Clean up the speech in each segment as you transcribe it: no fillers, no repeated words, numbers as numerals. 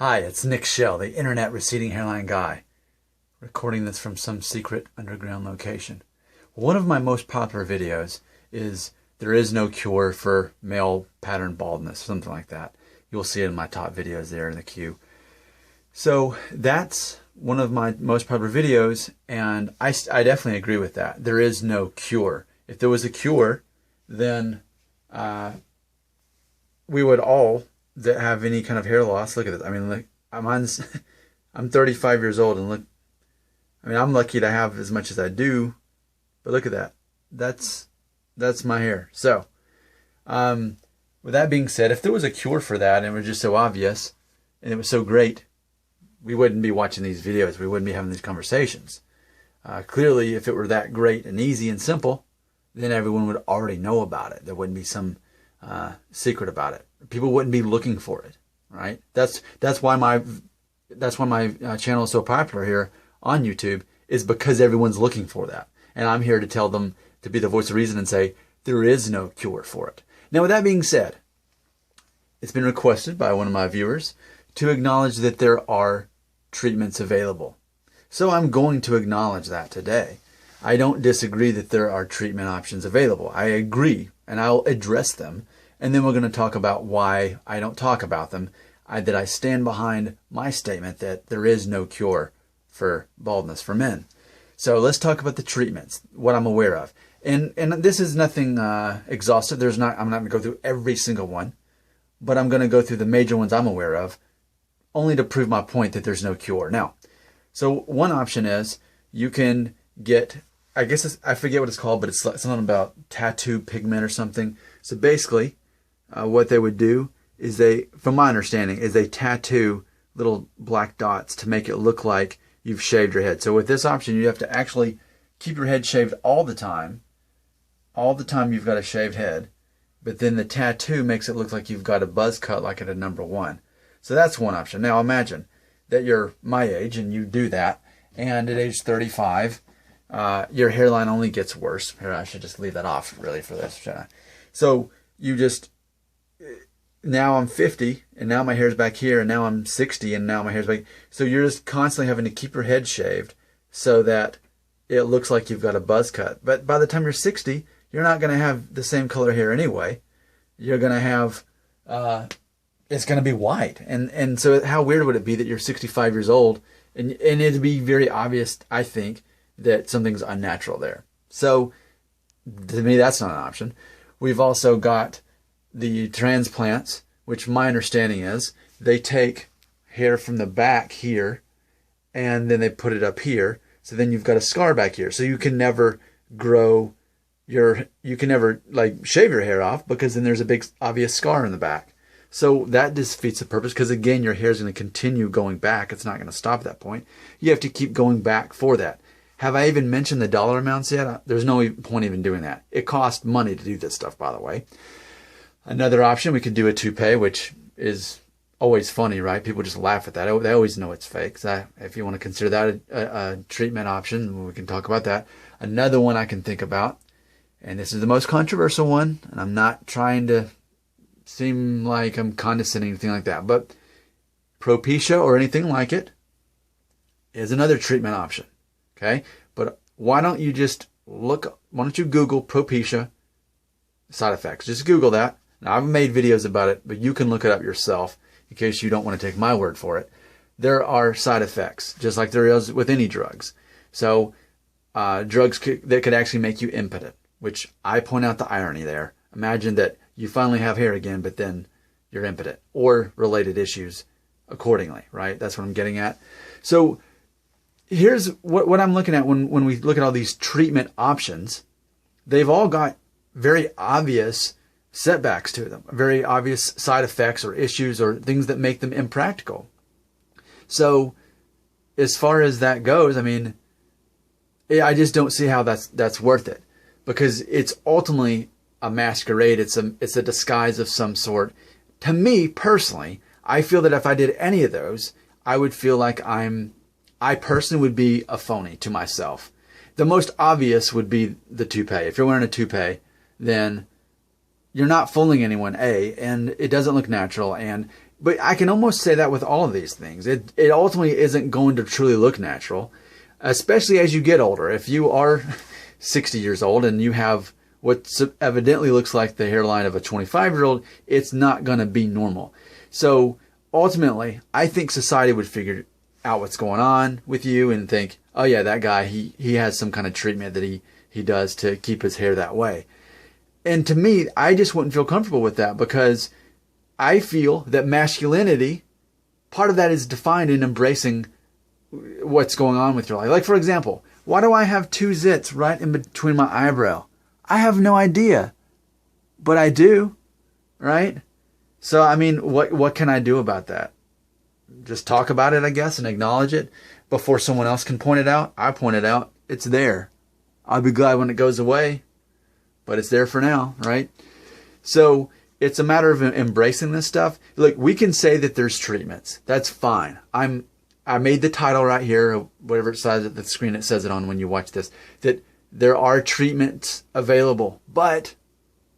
Hi, it's Nick Shell, the internet receding hairline guy, recording this from some secret underground location. One of my most popular videos is there is no cure for male pattern baldness, something like that. You'll see it in my top videos there in the queue. So that's one of my most popular videos, and I definitely agree with that. There is no cure. If there was a cure, then we would all that have any kind of hair loss. Look at this. I mean, look, I'm 35 years old, and look, I mean, I'm lucky to have as much as I do, but look at that. That's my hair. So, with that being said, if there was a cure for that and it was just so obvious and it was so great, we wouldn't be watching these videos. We wouldn't be having these conversations. Clearly, if it were that great and easy and simple, then everyone would already know about it. There wouldn't be some secret about it. People wouldn't be looking for it, right? That's why my channel is so popular here on YouTube, is because everyone's looking for that. And I'm here to tell them, to be the voice of reason and say, there is no cure for it. Now, with that being said, it's been requested by one of my viewers to acknowledge that there are treatments available. So I'm going to acknowledge that today. I don't disagree that there are treatment options available. I agree, and I'll address them. And then we're going to talk about why I don't talk about them, that I stand behind my statement that there is no cure for baldness for men. So let's talk about the treatments, what I'm aware of. And this is nothing exhaustive. I'm not going to go through every single one, but I'm going to go through the major ones I'm aware of, only to prove my point that there's no cure. Now, so one option is you can get, I guess I forget what it's called, but it's something about tattoo pigment or something. So basically, what they would do is from my understanding, is they tattoo little black dots to make it look like you've shaved your head. So with this option, you have to actually keep your head shaved all the time. All the time you've got a shaved head, but then the tattoo makes it look like you've got a buzz cut like at a number 1. So that's one option. Now imagine that you're my age and you do that, and at age 35, your hairline only gets worse. Here, I should just leave that off really for this, shouldn't I? So you just, now I'm 50, and now my hair's back here, and now I'm 60, and now my hair's back. So you're just constantly having to keep your head shaved so that it looks like you've got a buzz cut. But by the time you're 60, you're not going to have the same color hair anyway. You're going to have, it's going to be white. And so how weird would it be that you're 65 years old, and it'd be very obvious, I think, that something's unnatural there. So to me, that's not an option. We've also got the transplants, which my understanding is they take hair from the back here and then they put it up here. So then you've got a scar back here. So you can never like shave your hair off, because then there's a big obvious scar in the back. So that defeats the purpose, because again, your hair is going to continue going back. It's not going to stop at that point. You have to keep going back for that. Have I even mentioned the dollar amounts yet? There's no point even doing that. It costs money to do this stuff, by the way. Another option, we could do a toupee, which is always funny, right? People just laugh at that. They always know it's fake. So if you want to consider that a treatment option, we can talk about that. Another one I can think about, and this is the most controversial one, and I'm not trying to seem like I'm condescending or anything like that, but Propecia or anything like it is another treatment option. Okay? But why don't you Google Propecia side effects? Just Google that. Now, I've made videos about it, but you can look it up yourself in case you don't want to take my word for it. There are side effects, just like there is with any drugs. So drugs that could actually make you impotent, which I point out the irony there. Imagine that you finally have hair again, but then you're impotent, or related issues accordingly, right? That's what I'm getting at. So here's what I'm looking at when we look at all these treatment options. They've all got very obvious setbacks to them, very obvious side effects or issues or things that make them impractical. So as far as that goes, I mean, I just don't see how that's worth it, because it's ultimately a masquerade. It's a disguise of some sort. To me personally, I feel that if I did any of those, I would feel like I personally would be a phony to myself. The most obvious would be the toupee. If you're wearing a toupee, then you're not fooling anyone, A, and it doesn't look natural, and But I can almost say that with all of these things. It ultimately isn't going to truly look natural, especially as you get older. If you are 60 years old and you have what evidently looks like the hairline of a 25-year-old, it's not going to be normal. So ultimately, I think society would figure out what's going on with you and think, oh yeah, that guy, he has some kind of treatment that he does to keep his hair that way. And to me, I just wouldn't feel comfortable with that, because I feel that masculinity, part of that is defined in embracing what's going on with your life. Like, for example, why do I have 2 zits right in between my eyebrow? I have no idea, but I do, right? So, I mean, what can I do about that? Just talk about it, I guess, and acknowledge it before someone else can point it out. I point it out. It's there. I'll be glad when it goes away, but it's there for now, right? So it's a matter of embracing this stuff. Look, we can say that there's treatments. That's fine. I made the title right here, whatever side of the screen it says it on when you watch this, that there are treatments available, but,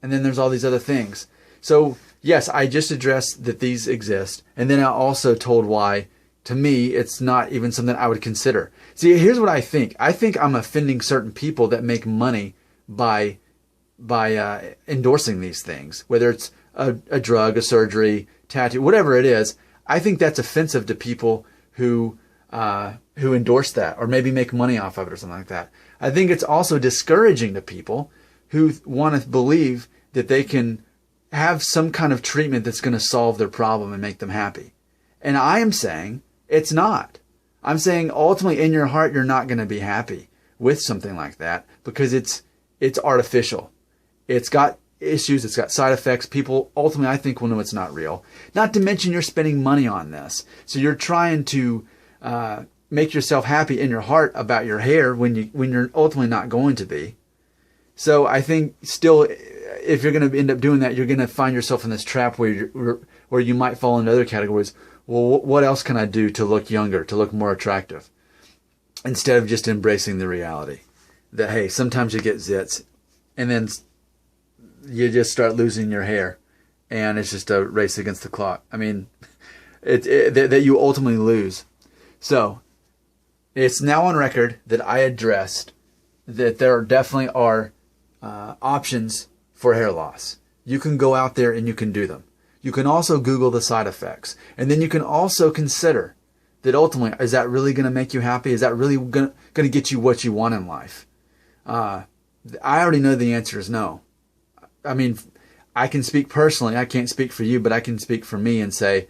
and then there's all these other things. So yes, I just addressed that these exist, and then I also told why, to me, it's not even something I would consider. See, here's what I think. I think I'm offending certain people that make money by endorsing these things, whether it's a drug, a surgery, tattoo, whatever it is. I think that's offensive to people who endorse that or maybe make money off of it or something like that. I think it's also discouraging to people who want to believe that they can have some kind of treatment that's going to solve their problem and make them happy. And I am saying it's not. I'm saying ultimately in your heart you're not going to be happy with something like that, because it's artificial. It's got issues, it's got side effects. People ultimately, I think, will know it's not real. Not to mention you're spending money on this. So you're trying to make yourself happy in your heart about your hair when you're ultimately not going to be. So I think still, if you're going to end up doing that, you're going to find yourself in this trap where you might fall into other categories. Well, what else can I do to look younger, to look more attractive? Instead of just embracing the reality that, hey, sometimes you get zits and then you just start losing your hair and it's just a race against the clock. I mean, that you ultimately lose. So it's now on record that I addressed that there definitely are options for hair loss. You can go out there and you can do them. You can also Google the side effects. And then you can also consider that ultimately, is that really going to make you happy? Is that really going to get you what you want in life? I already know the answer is no. I mean, I can speak personally. I can't speak for you, but I can speak for me and say,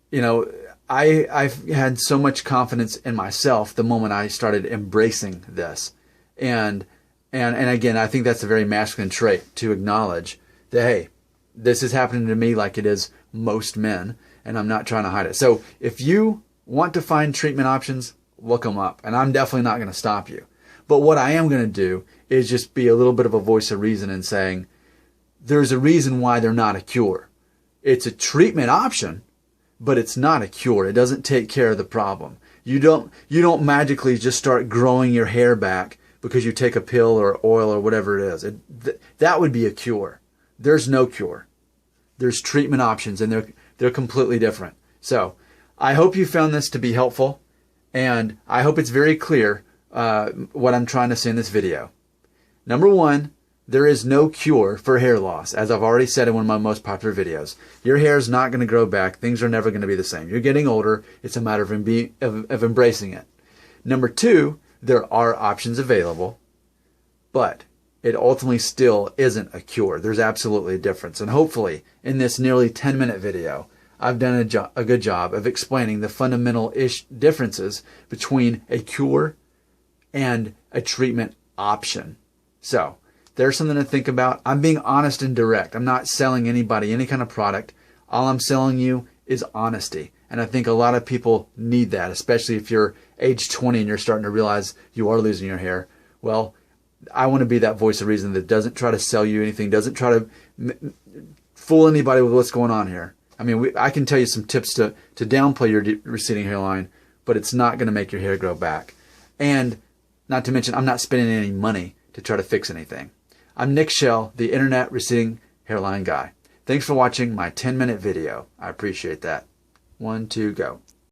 you know, I've had so much confidence in myself the moment I started embracing this. And again, I think that's a very masculine trait, to acknowledge that, hey, this is happening to me like it is most men, and I'm not trying to hide it. So if you want to find treatment options, look them up. And I'm definitely not going to stop you. But what I am going to do is just be a little bit of a voice of reason and saying, there's a reason why they're not a cure. It's a treatment option, but it's not a cure. It doesn't take care of the problem. You don't magically just start growing your hair back because you take a pill or oil or whatever it is. That would be a cure. There's no cure. There's treatment options, and they're completely different. So I hope you found this to be helpful, and I hope it's very clear what I'm trying to say in this video. Number one, there is no cure for hair loss, as I've already said in one of my most popular videos. Your hair is not going to grow back. Things are never going to be the same. You're getting older. It's a matter of embracing it. Number two, there are options available, but it ultimately still isn't a cure. There's absolutely a difference. And hopefully, in this nearly 10-minute video, I've done a good job of explaining the fundamental differences between a cure and a treatment option. So there's something to think about. I'm being honest and direct. I'm not selling anybody any kind of product. All I'm selling you is honesty. And I think a lot of people need that, especially if you're age 20 and you're starting to realize you are losing your hair. Well, I want to be that voice of reason that doesn't try to sell you anything, doesn't try to fool anybody with what's going on here. I mean, I can tell you some tips to downplay your receding hairline, but it's not going to make your hair grow back. And not to mention, I'm not spending any money to try to fix anything. I'm Nick Shell, the Internet Receding Hairline Guy. Thanks for watching my 10-minute video. I appreciate that. 1, 2, go.